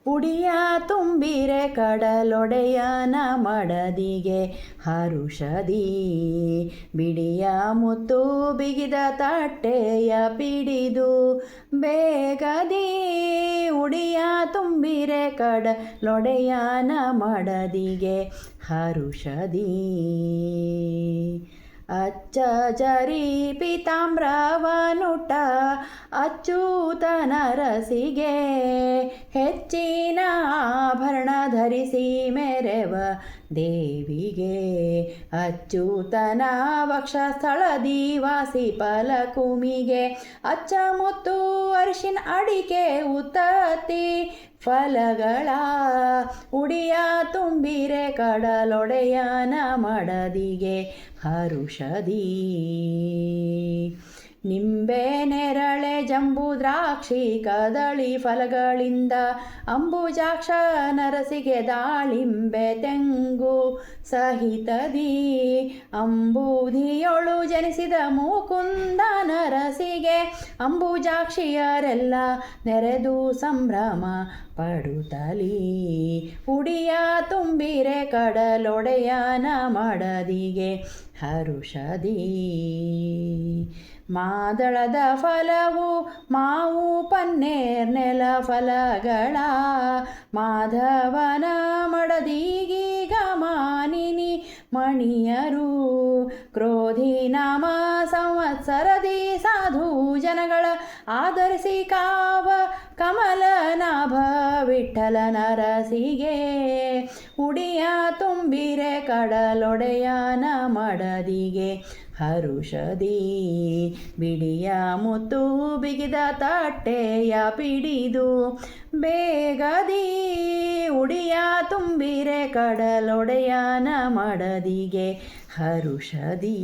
ಉಡಿಯ ತುಂಬಿರೆ ಕಡಲೊಡೆಯನ ಮಡದಿಗೆ ಹರುಷದಿ ಬಿಡಿಯ ಮುತ್ತು ಬಿಗಿದ ತಟ್ಟೆಯ ಪಿಡಿದು ಬೇಗದಿ ಉಡಿಯ ತುಂಬಿರೆ ಕಡಲೊಡೆಯನ ಮಡದಿಗೆ ಹರುಷದಿ ಅಚ್ಚ ಜರಿ ಪೀತಾಂಬ್ರವನುಟ ಅಚ್ಚೂತನ ರಸಿಗೆ ಹೆಚ್ಚಿನ ಆಭರಣ ಧರಿಸಿ ಮೆರೆವ ದೇವಿಗೆ ಅಚ್ಚೂತನ ವಕ್ಷಸ್ಥಳದಿ ವಾಸಿ ಫಲಕುಮಿಗೆ ಅಚ್ಚ ಮುತ್ತು ಅರಿಶಿನ ಅಡಿಕೆ ಉತ್ತತ್ತಿ ಫಲಗಳ ಉಡಿಯ ತುಂಬಿರೆ ಕಡಲೊಡೆಯನ ಮಡದಿಗೆ ಹರುಷದಿ ನಿಂಬೆ ನೆರಳೆ ಜಂಬು ದ್ರಾಕ್ಷಿ ಕದಳಿ ಫಲಗಳಿಂದ ಅಂಬುಜಾಕ್ಷ ನರಸಿಗೆ ದಾಳಿಂಬೆ ತೆಂಗು ಸಹಿತದಿ ಅಂಬೂಧಿಯೊಳು ಜನಿಸಿದ ಮುಕುಂದ ನರಸಿಗೆ ಅಂಬುಜಾಕ್ಷಿಯರೆಲ್ಲ ನೆರೆದು ಸಂಭ್ರಮ ಪಡುತ್ತಲಿ ಉಡಿಯ ತುಂಬಿರೆ ಕಡಲೊಡೆಯನ ಮಡದಿಗೆ ಹರುಷದಿ ಮಾದಳದ ಫಲವು ಮಾವು ಪನ್ನೇರ್ನೆಲ ಫಲಗಳ ಮಾಧವನ ಮಡದಿಗೀಗ ಮಾನಿನಿ ಮಣಿಯರು ಕ್ರೋಧಿ ನಾಮ ಸಂವತ್ಸರದಿ ಸಾಧು ಜನಗಳ ಆಧರಿಸಿ ಕಾವ ಕಮಲನಾಭ ವಿಠಲ ನರಸಿಗೆ ಉಡಿಯ ತುಂಬಿರೆ ಕಡಲೊಡೆಯನ ಮಡದಿಗೆ ಹರುಷದಿ ಬಿಡಿಯ ಮುತ್ತು ಬಿಗಿದ ತಟ್ಟೆಯ ಪಿಡಿದು ಬೇಗದಿ ಉಡಿಯ ತುಂಬಿರೆ ಕಡಲೊಡೆಯನ ಮಡದಿಗೆ ಹರುಷದಿ.